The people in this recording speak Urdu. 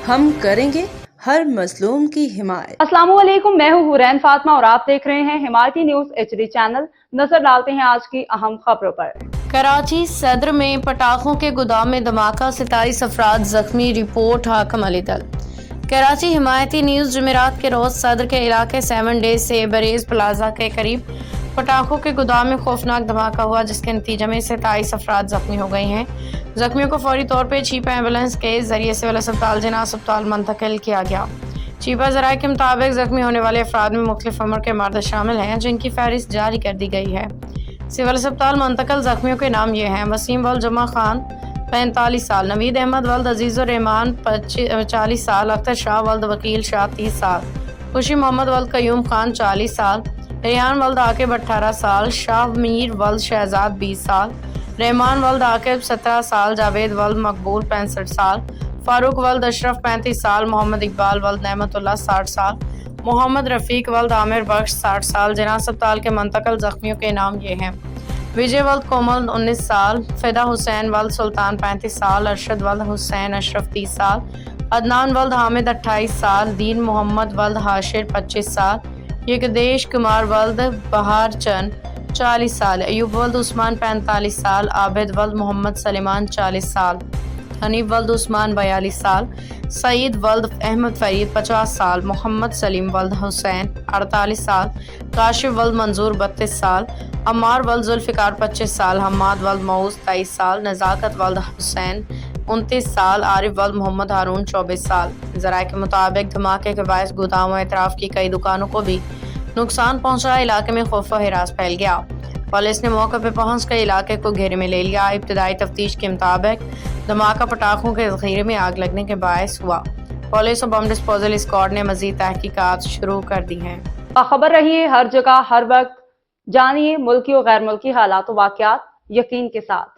ہم کریں گے ہر مظلوم کی حمایت۔ السلام علیکم، میں ہوں حورین فاطمہ اور آپ دیکھ رہے ہیں حمایتی نیوز HD چینل۔ نظر ڈالتے ہیں آج کی اہم خبروں پر۔ کراچی صدر میں پٹاخوں کے گودام میں دھماکہ، 27 افراد زخمی، رپورٹ حاکم علی دل۔ کراچی حمایتی نیوز جمعرات کے روز صدر کے علاقے 7 ڈیز سے بریز پلازا کے قریب پٹاخوں کے گودام میں خوفناک دھماکہ ہوا، جس کے نتیجے میں 27 افراد زخمی ہو گئے ہیں۔ زخمیوں کو فوری طور پر چیپا ایمبولینس کے ذریعے سول اسپتال جناح اسپتال منتقل کیا گیا۔ چیپا ذرائع کے مطابق زخمی ہونے والے افراد میں مختلف عمر کے مرد شامل ہیں، جن کی فہرست جاری کر دی گئی ہے۔ سول اسپتال منتقل زخمیوں کے نام یہ ہیں: وسیم ولد جمعہ خان 45 سال، نوید احمد ولد عزیز الرحمان 40 سال، اختر شاہ ولد وکیل شاہ 30 سال، خوشی محمد ولد قیوم خان 40 سال، ریحان ولد عاقب 18 سال، شاہ میر ولد شہزاد 20 سال، رحمان ولد عاقب 17 سال، جاوید ولد مقبول 65 سال، فاروق ولد اشرف 35 سال، محمد اقبال ولد نعمت اللہ 60 سال، محمد رفیق ولد عامر بخش 60 سال۔ جناح اسپتال کے منتقل زخمیوں کے نام یہ ہیں: وجے ولد کومل 19 سال، فدا حسین ولد سلطان 35 سال، ارشد ولد حسین اشرف 30 سال، عدنان ولد حامد 28 سال، دین محمد ولد حاشر 25 سال، یکدیش کمار ولد بہار چند 40 سال، ایوب ولد عثمان 45 سال، عابد ولد محمد سلیمان 40 سال، حنیف ولد عثمان 42 سال، سعید ولد احمد فرید 50 سال، محمد سلیم ولد حسین 48 سال، کاشف ولد منظور 32 سال، عمار ولد ذوالفقار 25 سال، حماد ولد معوذ 23 سال، نزاکت ولد حسین 29 سال، عارف ولد محمد ہارون 24 سال۔ ذرائع کے مطابق دھماکے کے باعث گودام و اطراف کی کئی دکانوں کو بھی نقصان پہنچا، علاقے میں خوف و ہراس پھیل گیا۔ پولیس نے موقع پہ پہنچ کر علاقے کو گھیرے میں لے لیا۔ ابتدائی تفتیش کے مطابق دھماکہ پٹاخوں کے ذخیرے میں آگ لگنے کے باعث ہوا۔ پولیس اور بم ڈسپوزل اسکواڈ نے مزید تحقیقات شروع کر دی ہیں۔ باخبر رہیے ہر جگہ ہر وقت، جانیے ملکی و غیر ملکی حالات و واقعات یقین کے ساتھ۔